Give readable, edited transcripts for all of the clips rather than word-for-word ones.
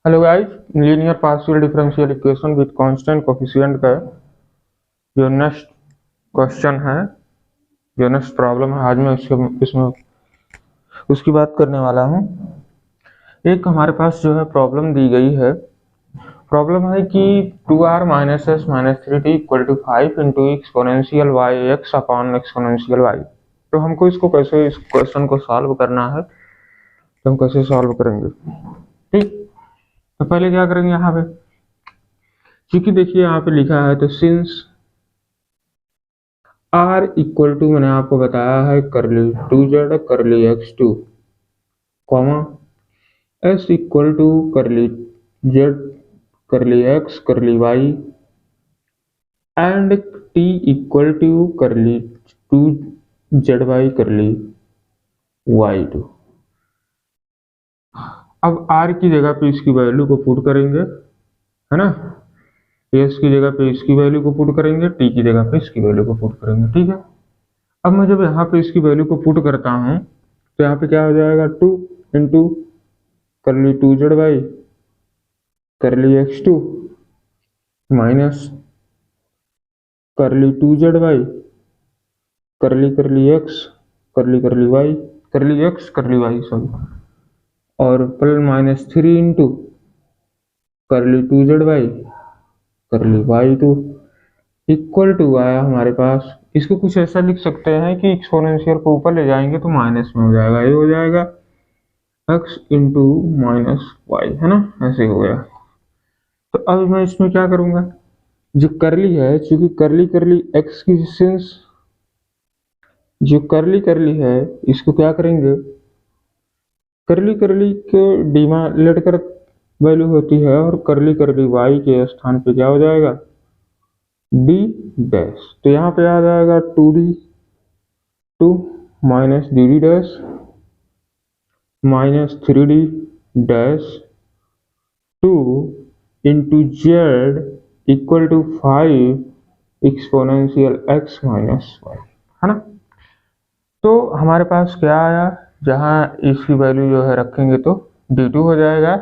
Hello guys, linear partial differential equation with constant coefficient का जो next question है, जो नेक्स्ट प्रॉब्लम है, आज मैं इसमें उसकी बात करने वाला हूँ। एक हमारे पास जो है प्रॉब्लम दी गई है। प्रॉब्लम है कि 2r minus s minus three t equal to 5 into exponential y x upon exponential y. तो हमको इसको कैसे, इस क्वेश्चन को सॉल्व करना है, तो हम कैसे सॉल्व करेंगे। ठीक, तो पहले क्या करेंगे, यहाँ पे क्योंकि देखिए यहाँ पे लिखा है, तो सिंस आर इक्वल टू, मैंने आपको बताया है करली 2z curly x2 comma s equal to curly z curly x curly y and t equal to curly 2zy करली y2। अब r की जगह पे इसकी वैल्यू को पुट करेंगे, है ना। s की जगह पे इसकी वैल्यू को पुट करेंगे, t की जगह पे इसकी वैल्यू को पुट करेंगे। ठीक है, अब मैं जब यहाँ पे इसकी वैल्यू को पुट करता हूँ तो यहाँ पे क्या हो जाएगा, 2 इंटू करली 2zy करली x2 माइनस करली 2zy करली करली x करली करली y करली x करली y सॉरी, और प्लस माइनस 3 इंटू करली 2zy करली y2 इक्वल टू आया हमारे पास। इसको कुछ ऐसा लिख सकते हैं कि एक्सपोनेंशियल को ऊपर ले जाएंगे तो माइनस में हो जाएगा, ये हो जाएगा x इंटू माइनस वाई, है ना, ऐसे हो गया। तो अब मैं इसमें क्या करूंगा, जो करली है, चूंकि करली करली x की सेंस, जो करली करली है इसको क्या करेंगे, करली करली के डिमालेट कर वैल्यू होती है, और करली करली y के स्थान पे क्या हो जाएगा, d डैश। तो यहाँ पे आ जाएगा 2 minus D D dash minus 3d dash 2 into z equal to 5 exponential x minus y, है ना। तो हमारे पास क्या आया, जहाँ इसकी वैल्यू जो है रखेंगे तो d2 हो जाएगा,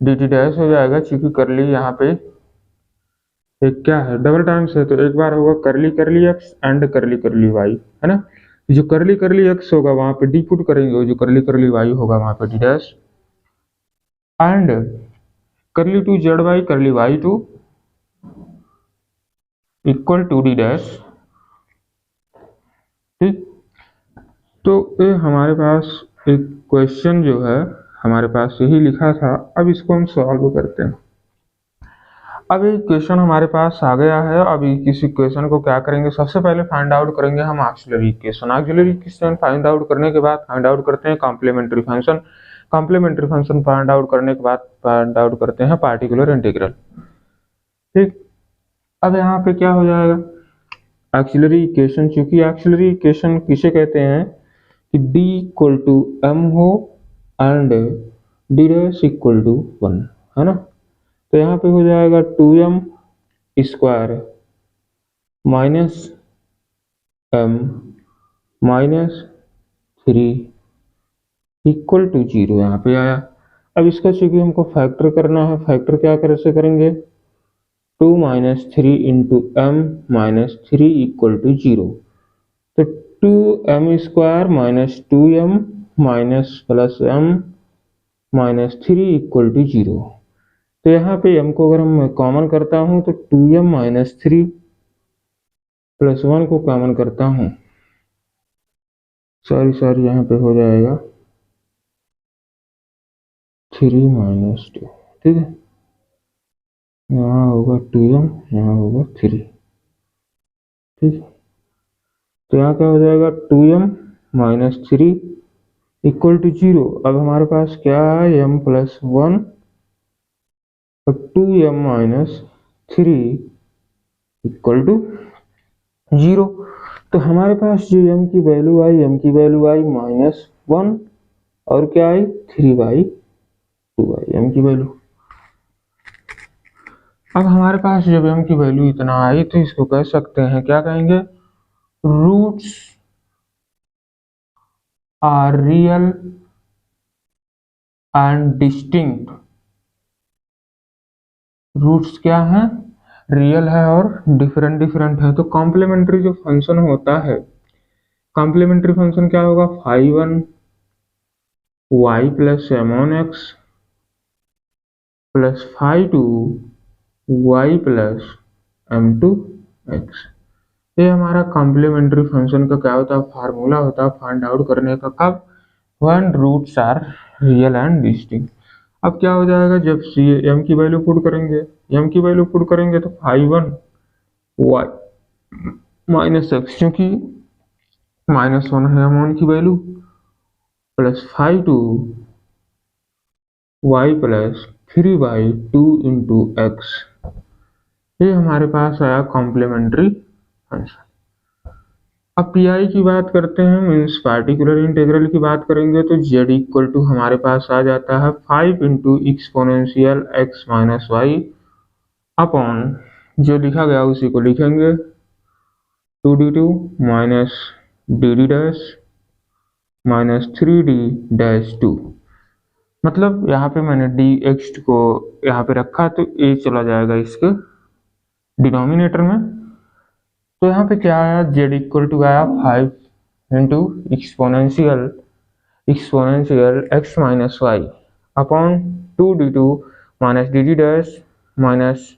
dt डैश हो जाएगा, चूंकि करली यहाँ पे एक क्या है, डबल टाइम्स है, तो एक बार होगा करली करली x एंड करली करली y, है ना। जो करली करली x होगा वहां पे डी पुट करेंगे, जो करली करली y होगा वहां पे डी डैश एंड करली 2zy करली y2 equal to D dash. ठीक, तो ये हमारे पास एक क्वेश्चन जो है हमारे पास यही लिखा था। अब इसको हम सॉल्व करते हैं। अब ये क्वेश्चन हमारे पास आ गया है। अभी किसी क्वेश्चन को क्या करेंगे, सबसे पहले फाइंड आउट करेंगे हम auxiliary equation. Auxiliary equation find out करने के बाद फाइंड आउट करते हैं complementary function. Complementary function find out करने के बाद फाइंड आउट करते हैं पार्टिकुलर इंटीग्रल। ठीक, अब यहाँ पे क्या हो जाएगा, ऑक्सिलरी इक्वेशन, चूंकि ऑक्सिलरी इक्वेशन किसे कहते हैं कि d इक्वल टू m हो and d dash equal to 1, है ना। तो यहाँ पे हो जाएगा 2m square minus m minus 3 equal to 0, यहाँ पे आया। अब इसका चूंकि हमको फैक्टर करना है, फैक्टर क्या कैसे करेंगे, 2 minus 3 into m minus 3 equal to 0। तो 2m square minus 2m minus plus m minus 3 equal to 0। तो यहाँ पे m को अगर हम कॉमन करता हूँ तो 2m माइनस 3 प्लस 1 को कॉमन करता हूँ, सॉरी यहाँ पे हो जाएगा 3 माइनस 2। ठीक है, यहाँ होगा 2m, यहाँ होगा 3। ठीक, तो यहाँ क्या हो जाएगा 2m माइनस 3 इक्वल टू 0। अब हमारे पास क्या है, m प्लस 1 और 2m माइनस 3 इक्वल टू 0। तो हमारे पास जो m की वैल्यू आई, m की वैल्यू आई माइनस 1 और क्या आई 3/2 आई m की वैल्यू। अब हमारे पास जब m की वैल्यू इतना आई तो इसको कह सकते हैं, क्या कहेंगे, roots are real and distinct roots क्या है, रियल है और डिफरेंट डिफरेंट है। तो कॉम्प्लीमेंट्री जो फंक्शन होता है, कॉम्प्लीमेंट्री फंक्शन क्या होगा, phi one y plus m one x plus phi two y plus m two x. ये हमारा कॉम्प्लीमेंट्री फंक्शन का क्या होता है, फार्मूला होता है फाइंड आउट करने का, कब, when roots are real and distinct. अब क्या हो जाएगा, जब सी एम की वैल्यू पुट करेंगे, एम की वैल्यू पुट करेंगे तो phi one y minus x, क्योंकि माइनस वन है एम वन की value, plus phi two y plus three by two into x. ये हमारे पास आया कॉम्प्लीमेंट्री फंक्शन। अब पी आई की बात करते हैं, मीन्स पार्टिकुलर इंटीग्रल की बात करेंगे, तो जेड इक्वल टू हमारे पास आ जाता है 5 into exponential x minus y upon जो लिखा गया उसी को लिखेंगे 2d2 minus D D dash minus 3d dash 2। मतलब यहाँ पे मैंने डी एक्स को यहाँ पे रखा तो ए चला जाएगा इसके डिनोमिनेटर में। तो यहाँ पे क्या आया, जेड इक्वल टू आया 5 into exponential x minus y upon 2d2 minus D D dash minus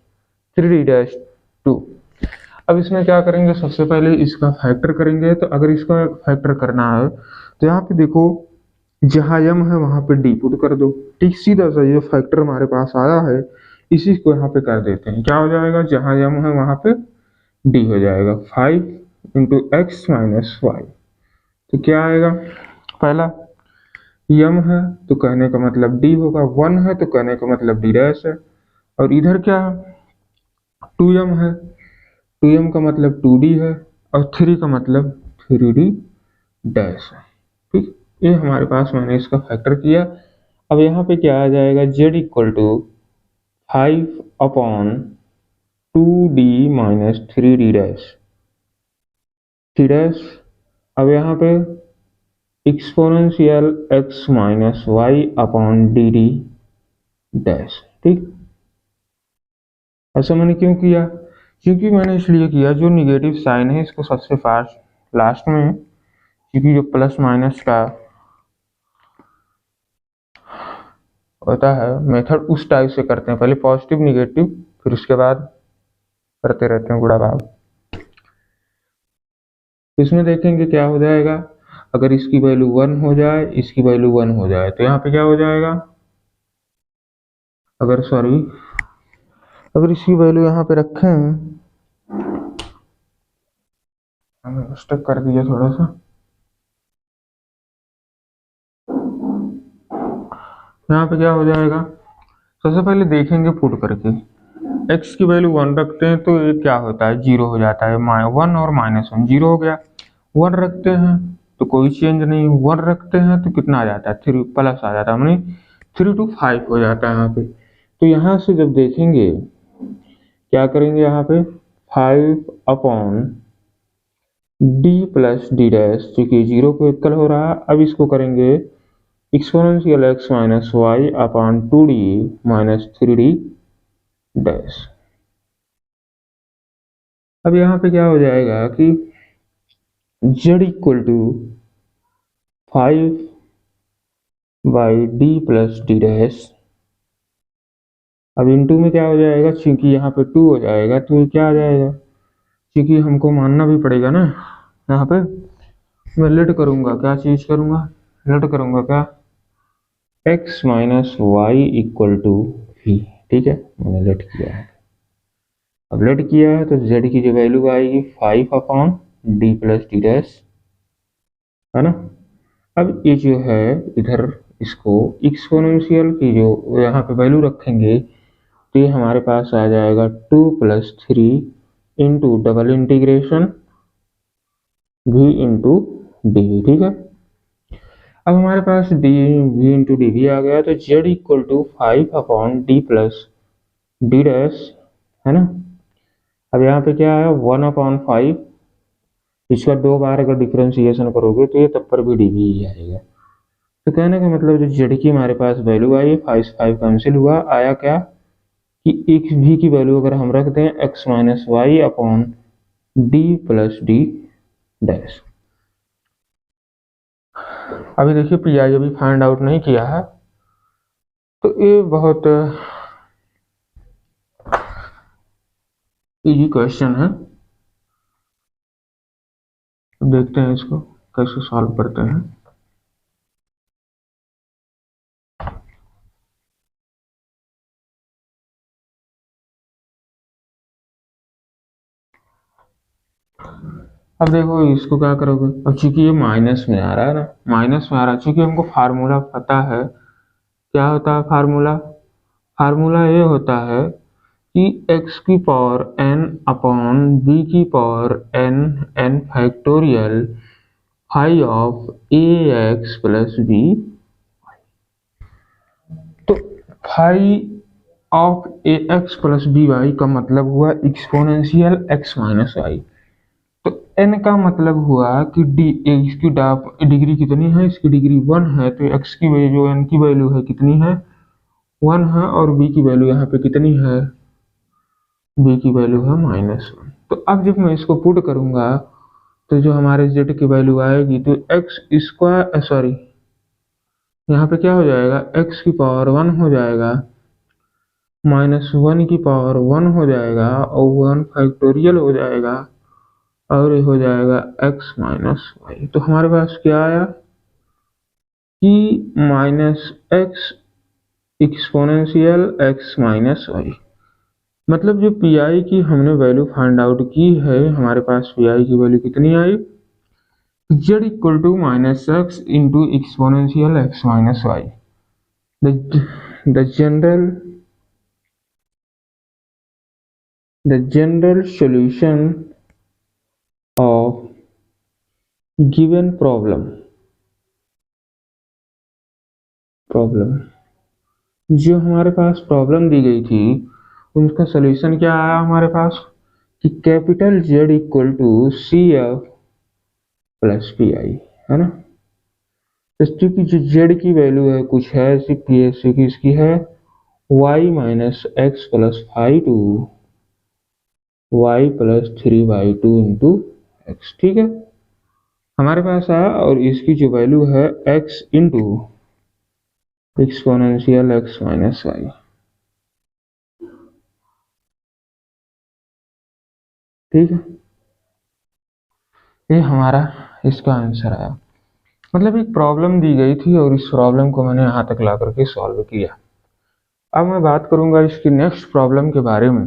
3d dash 2। अब इसमें क्या करेंगे, सबसे पहले इसका फैक्टर करेंगे। तो अगर इसका फैक्टर करना है तो यहाँ पे देखो, जहाँ m है वहां पे d पुट कर दो, ठीक सीधा सा ये फैक्टर हमारे पास आया है, इसी को यहाँ पे कर देते हैं। क्या हो जाएगा, जहाँ m है वहां पे d हो जाएगा 5 इंटू एक्स माइनस वाई। तो क्या आएगा, पहला m है तो कहने का मतलब d होगा, 1 है तो कहने का मतलब d डैश है, और इधर क्या है 2m है, 2m का मतलब 2d है, और 3 का मतलब 3d डैश है। ठीक, ये हमारे पास मैंने इसका फैक्टर किया। अब यहाँ पे क्या आ जाएगा, z equal to 5 upon 2d minus 3d dash 3 dash. अब यहाँ पे exponential x minus y upon D D dash. ठीक, ऐसा मैंने क्यों किया, क्योंकि मैंने इसलिए किया जो निगेटिव साइन है इसको सबसे फास्ट लास्ट में, क्योंकि जो प्लस माइनस का होता है मेथड उस टाइप से करते हैं, पहले पॉजिटिव निगेटिव फिर उसके बाद करते रहते हैं गुणा भाग। तो इसमें देखेंगे क्या हो जाएगा, अगर इसकी वैल्यू 1 हो जाए, इसकी वैल्यू 1 हो जाए तो यहाँ पे क्या हो जाएगा, अगर इसकी वैल्यू यहाँ पे रखें, हमें मिस्टेक कर दिया थोड़ा सा, यहाँ पे क्या हो जाएगा, सबसे पहले देखेंगे पुट करके, x की वैल्यू 1 रखते हैं तो ये क्या होता है, 0 हो जाता है, 1 और माइनस 1 0 हो गया। 1 रखते हैं तो कोई चेंज नहीं, 1 रखते हैं तो कितना आ जाता है, 3 प्लस आ जाता है, यानी 3 to 5 हो जाता है यहाँ पे। तो यहाँ से जब देखेंगे क्या करेंगे, यहाँ पे 5 upon D plus D dash, चूंकि 0 को इक्वल हो रहा है, अब इसको करेंगे exponential x minus y upon 2d minus 3d dash. अब यहाँ पे क्या हो जाएगा कि z equal to 5 by D plus D dash. अब इनटू में क्या हो जाएगा, क्योंकि यहाँ पे 2 हो जाएगा तो ये क्या आ जाएगा, क्योंकि हमको मानना भी पड़ेगा ना, यहाँ पे मैं लेट करूंगा, क्या चीज करूंगा, लेट करूंगा क्या, x minus y equal to v। ठीक है, मैंने लेट किया है। अब लेट किया है तो z की जो वैल्यू आएगी 5 upon D plus D dash, है ना। अब ये जो है इधर इसको एक्सपोनेंशियल की जो यहाँ पे वैल्यू रखेंगे तो ये हमारे पास आ जाएगा 2 plus 3 into double integration v into D. ठीक है, अब हमारे पास डी v इंटू डी भी आ गया, तो z equal to 5 upon D plus D dash, है ना। अब यहाँ पे क्या है 1 अपॉन 5, इसका 2 बार अगर डिफ्रेंशिएशन करोगे तो ये तब पर भी डी भी ही आएगा। तो कहने का मतलब जो जेड की हमारे पास वैल्यू आई 5 कैंसिल हुआ, आया क्या कि एक्स भी की वैल्यू अगर हम रख दें x minus y upon D plus D dash. अभी देखिए पी आई अभी फाइंड आउट नहीं किया है, तो ये बहुत इजी क्वेश्चन है। देखते हैं इसको कैसे सॉल्व करते हैं। अब देखो इसको क्या करोगे, अब चूंकि ये माइनस में आ रहा है ना, माइनस में आ रहा है, चूंकि हमको फार्मूला पता है, क्या होता है फार्मूला, फार्मूला ये होता है कि x की पावर n अपॉन b की power n n factorial phi of a x plus b. तो phi of a x plus b y का मतलब हुआ एक्सपोनेंशियल x माइनस वाई। तो n का मतलब हुआ कि डी इसकी डिग्री कितनी है, इसकी डिग्री 1 है, तो x की वैल्यू जो n की वैल्यू है कितनी है 1 है, और b की वैल्यू यहाँ पे कितनी है, b की वैल्यू है -1। तो अब जब मैं इसको पुट करूंगा तो जो हमारे z की वैल्यू आएगी तो एक्स स्क्वायर सॉरी यहाँ पे क्या हो जाएगा, x की पावर 1 हो जाएगा, -1 की पावर 1 हो जाएगा, और 1 फैक्टोरियल हो जाएगा, और ये हो जाएगा x माइनस वाई। तो हमारे पास क्या आया कि -x exponential x minus y. मतलब जो पी आई की हमने वैल्यू फाइंड आउट की है, हमारे पास पी आई की वैल्यू कितनी आई, z equal to -x into exponential x minus y. The general solution of given problem जो हमारे पास प्रॉब्लम दी गई थी उसका सोल्यूशन क्या आया हमारे पास कि capital Z equal to C F plus P I, है ना। तो चूंकि जो Z की वैल्यू है कुछ है ऐसी पी एस की, इसकी है y minus x plus 5 y plus 3/2 into x, ठीक है हमारे पास आया। और इसकी जो वैल्यू है x into exponential x minus y, ठीक है ये हमारा इसका आंसर आया। मतलब एक प्रॉब्लम दी गई थी और इस प्रॉब्लम को मैंने यहाँ तक ला करके सॉल्व किया। अब मैं बात करूंगा इसकी नेक्स्ट प्रॉब्लम के बारे में।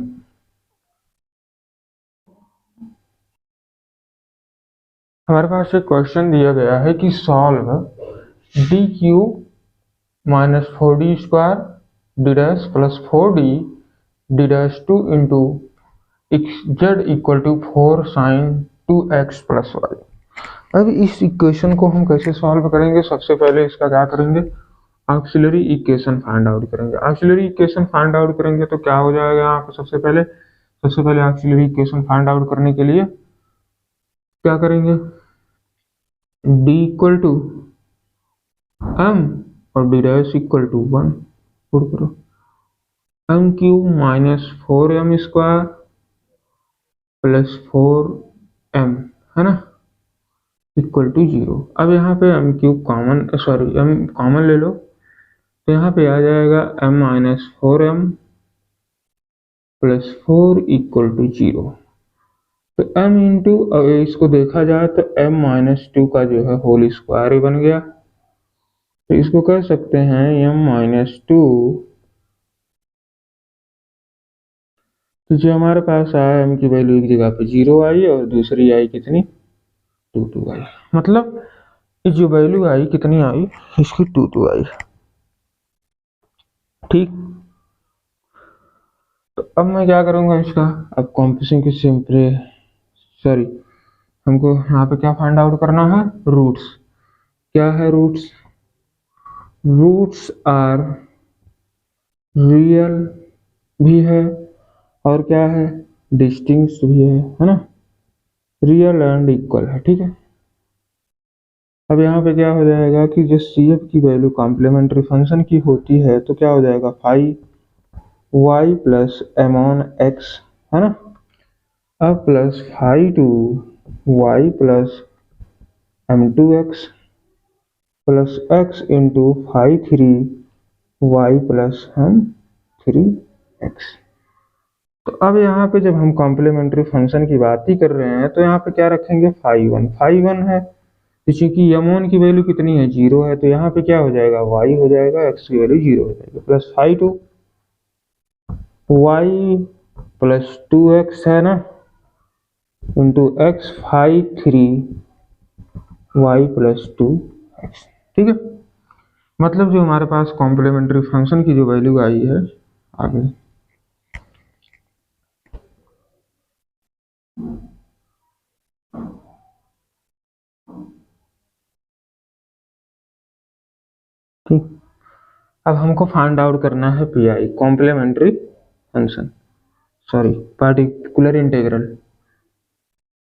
हमारे पास एक क्वेश्चन दिया गया है कि solve D cube minus 4d square D dash plus 4d D dash 2 into z equal to 4 sine 2x plus y. अब इस इक्वेशन को हम कैसे सॉल्व करेंगे, सबसे पहले इसका क्या करेंगे, ऑक्सिलरी इक्वेशन फाइंड आउट करेंगे। ऑक्सिलरी इक्वेशन फाइंड आउट करेंगे तो क्या हो जाएगा यहाँ पे, सबसे पहले ऑक्सिलरी इक्वेशन फाइंड आउट करने के लिए क्या करेंगे, d इक्वल टू m और d dash equal to 1 put करो, m cube minus 4m square plus 4m, है ना, इक्वल टू 0। अब यहाँ पे m cube common m common ले लो, तो यहाँ पे आ जाएगा m minus 4m plus 4 equal to 0। तो m इंटू इसको देखा जाए तो m माइनस 2 का जो है होल स्क्वायर ही बन गया, तो इसको कह सकते हैं m माइनस 2। तो जो हमारे पास आया m की वैल्यू एक जगह पे 0 आई और दूसरी आई कितनी 2 आई, मतलब जो वैल्यू आई कितनी आई इसकी 2 आई, ठीक। तो अब मैं क्या करूंगा इसका, अब कॉम्पिटिशन की सिंपल सॉरी हमको यहाँ पे क्या फाइंड आउट करना है, रूट्स। क्या है रूट्स, रूट्स आर रियल भी है और क्या है डिस्टिंक्ट भी है ना, रियल एंड इक्वल है, ठीक है। अब यहाँ पे क्या हो जाएगा कि जो सी एफ की वैल्यू कॉम्प्लीमेंट्री फंक्शन की होती है तो क्या हो जाएगा 5 y plus m one x, है ना। अब plus phi two y plus m two x plus x into phi three y plus m three x. तो अब यहाँ पे जब हम कॉम्प्लीमेंट्री फंक्शन की बात ही कर रहे हैं तो यहाँ पे क्या रखेंगे, फाई वन है। तो चूंकि यमोन की वैल्यू कितनी है, 0 है, तो यहाँ पे क्या हो जाएगा, y हो जाएगा, x की वैल्यू 0 हो जाएगी, plus phi two y plus two x है ना, into x phi three y plus two x. ठीक है, मतलब जो हमारे पास कॉम्प्लीमेंट्री फंक्शन की जो वैल्यू आई है आगे, ठीक। अब हमको फाइंड आउट करना है P I, complementary function, sorry particular integral.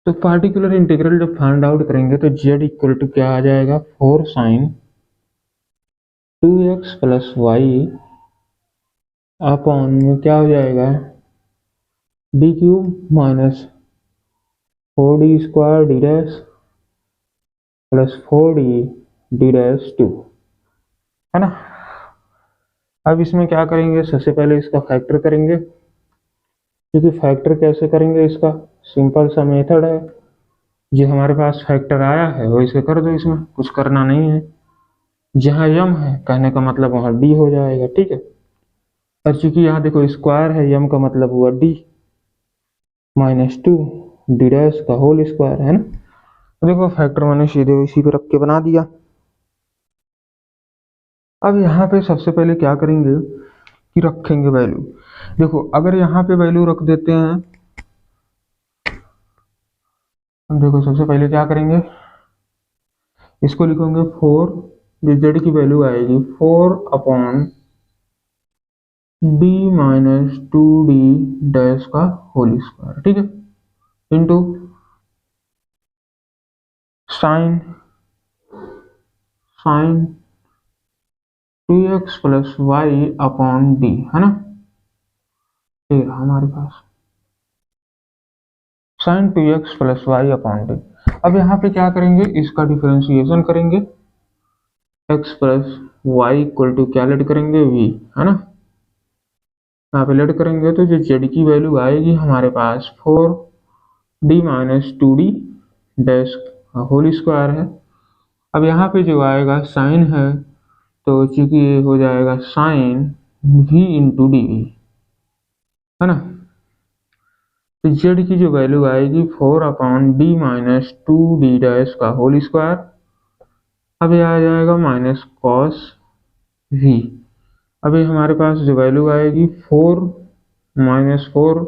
तो पार्टिकुलर इंटीग्रल जब फाइंड आउट करेंगे तो z इक्वल टू क्या आ जाएगा, 4 sine 2x plus y upon में क्या हो जाएगा, D cube minus 4d square D dash plus 4d D dash 2, है ना। अब इसमें क्या करेंगे, सबसे पहले इसका फैक्टर करेंगे, क्योंकि फैक्टर कैसे करेंगे, इसका सिंपल सा मेथड है, जो हमारे पास फैक्टर आया है वैसे कर दो, इसमें कुछ करना नहीं है। जहाँ यम है कहने का मतलब वहाँ डी हो जाएगा, ठीक है। और चूंकि यहाँ देखो स्क्वायर है, यम का मतलब हुआ D minus two D dash का होल स्क्वायर, है ना। तो देखो फैक्टर मैंने सीधे इसी पे रख के बना दिया। अब यहाँ पे सबसे पहले क्या करेंगे कि रखेंगे वैल्यू। देखो अगर यहाँ पे वैल्यू रख देते हैं, देखो सबसे पहले क्या करेंगे, इसको लिखेंगे 4, जो जेड की वैल्यू आएगी 4 upon D minus two D dash का होल स्क्वायर, ठीक है, into sine sine 2x plus y upon d, है ना। ये हमारे पास sine 2x plus y upon d. अब यहाँ पे क्या करेंगे, इसका डिफरेंशिएशन करेंगे, x plus y equal to क्या लेट करेंगे, v, है ना। यहाँ पे लेट करेंगे तो जो z की वैल्यू आएगी हमारे पास 4d minus two D dash whole square है। अब यहाँ पे जो आएगा साइन है, तो चूंकि ये हो जाएगा साइन v इंटू डी, है ना। तो z की जो वैल्यू आएगी 4 upon D minus two D dash का होल स्क्वायर। अब ये आ जाएगा माइनस कॉस v। अभी हमारे पास जो वैल्यू आएगी 4 माइनस 4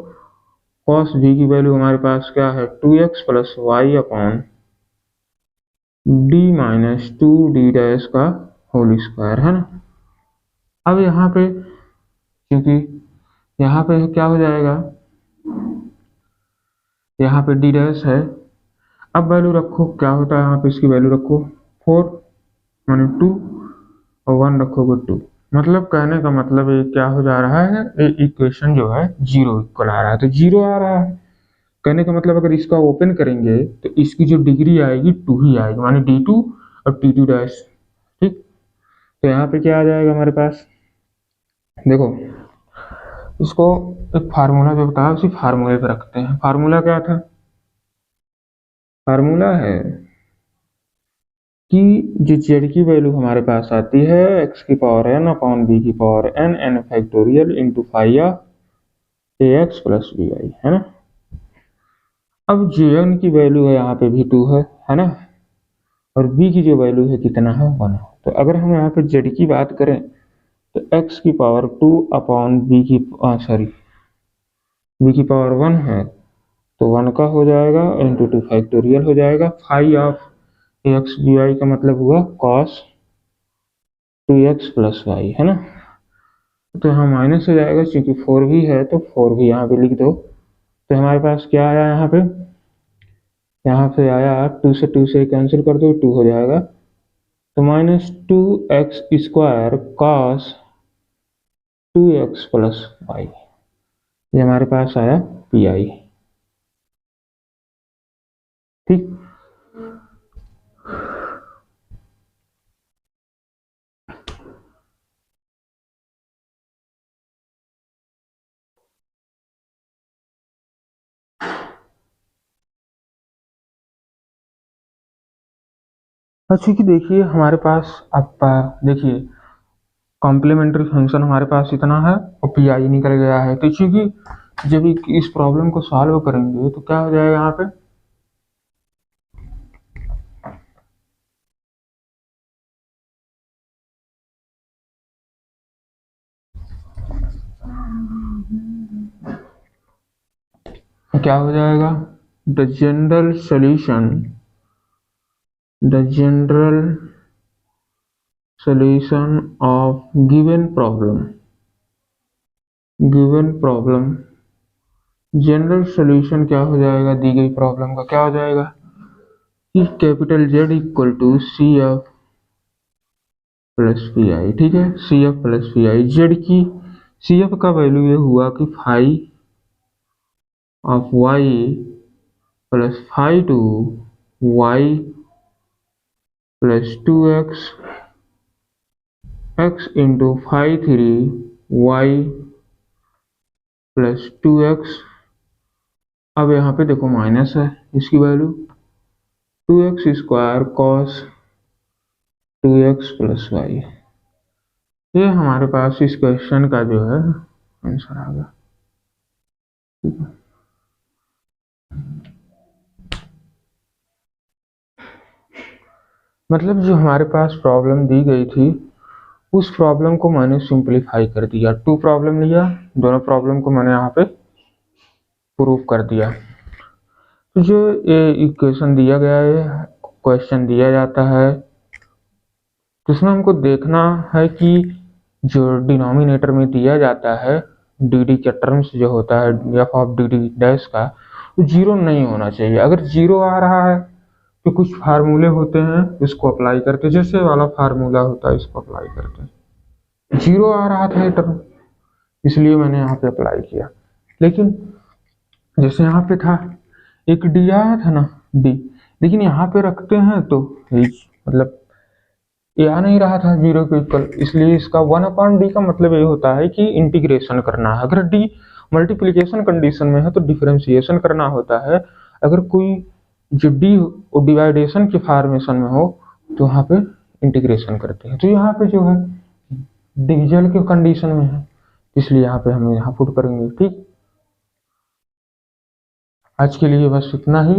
कॉस v की वैल्यू हमारे पास क्या है, 2x plus y upon D minus two D dash का होल स्क्वायर, है ना। अब यहाँ पे क्योंकि यहाँ पे क्या हो जाएगा, यहाँ पे डी डैश है, अब वैल्यू रखो, क्या होता है यहाँ पे, इसकी वैल्यू रखो 4 माने 2 और 1 रखोगे 2, मतलब कहने का मतलब ये क्या हो जा रहा है, ये इक्वेशन जो है 0 इक्वल आ रहा है, तो 0 आ रहा है। कहने का मतलब अगर इसका ओपन करेंगे तो इसकी जो डिग्री आएगी 2 ही आएगी, माने d2 और t2 डैश, ठीक। तो यहाँ पे क्या आ जाएगा हमारे पास, देखो इसको एक फार्मूला जो बताया उसी फार्मूले पे रखते हैं। फार्मूला क्या था, फार्मूला है कि जो जेड की वैल्यू हमारे पास आती है x की पावर n अपॉन b की power n n factorial into phi of ax plus b y, है ना। अब jn की वैल्यू है यहाँ पे भी 2 है ना, और b की जो वैल्यू है कितना है, 1 है। तो अगर हम यहाँ पे z की बात करें तो x की पावर 2 अपॉन b की b की पावर 1 है, तो 1 का हो जाएगा इंटू 2 फैक्टोरियल हो जाएगा, phi of x b y का मतलब हुआ कॉस 2x प्लस वाई, है ना। तो यहाँ माइनस हो जाएगा, क्योंकि 4 भी है तो 4 भी यहाँ पे लिख दो। तो हमारे पास क्या आया यहाँ पे, यहाँ पे आया 2 से कैंसिल कर दो, 2 हो जाएगा, तो minus 2x square cos 2x plus y, ये हमारे पास आया पी आई। ठीक, अच्छा कि देखिए हमारे पास आप देखिए कॉम्प्लीमेंट्री फंक्शन हमारे पास इतना है और पी आई निकल गया है, तो चूंकि जब इस प्रॉब्लम को सॉल्व करेंगे तो क्या हो जाएगा यहाँ पे, क्या हो जाएगा, the general solution, the general solution of given problem, given problem, general solution क्या हो जाएगा दी गई प्रॉब्लम का, क्या हो जाएगा कि capital Z equal to C F plus P I. ठीक है, C F plus P I, Z की सी एफ का वैल्यू ये हुआ कि phi of y plus phi two y plus two x x into phi three y plus two x. अब यहाँ पे देखो माइनस है, इसकी value 2x square cos 2x plus y. ये हमारे पास इस क्वेश्चन का जो है आंसर आ गया। ठीक है, मतलब जो हमारे पास प्रॉब्लम दी गई थी उस प्रॉब्लम को मैंने सिंपलीफाई कर दिया, टू प्रॉब्लम लिया, दोनों प्रॉब्लम को मैंने यहाँ पे प्रूफ कर दिया। तो जो ये इक्वेशन दिया गया है, क्वेश्चन दिया जाता है, जिसमें हमको देखना है कि जो डिनोमिनेटर में दिया जाता है डी डी का टर्म्स जो होता है F of D D dash का, वो जीरो नहीं होना चाहिए। अगर जीरो आ रहा है तो कुछ फार्मूले होते हैं इसको अप्लाई करते, जैसे वाला फार्मूला होता है इसको अप्लाई करते हैं। जीरो आ रहा था ये टर्म, इसलिए मैंने यहाँ पे अप्लाई किया। लेकिन जैसे यहाँ पे था एक डी आया था ना डी, लेकिन यहाँ पे रखते हैं तो मतलब ये आ नहीं रहा था जीरो के इक्वल, इसलिए इसका 1/d का मतलब ये होता है कि इंटीग्रेशन करना है। अगर डी मल्टीप्लिकेशन कंडीशन में है तो डिफरेंशिएशन करना होता है। अगर कोई जो डी डिवाइडेशन के फॉर्मेशन में हो तो यहाँ पे इंटीग्रेशन करते हैं। तो यहाँ पे जो है डिविजन के कंडीशन में है, इसलिए यहाँ पे हम यहाँ पुट करेंगे। ठीक, आज के लिए बस इतना ही।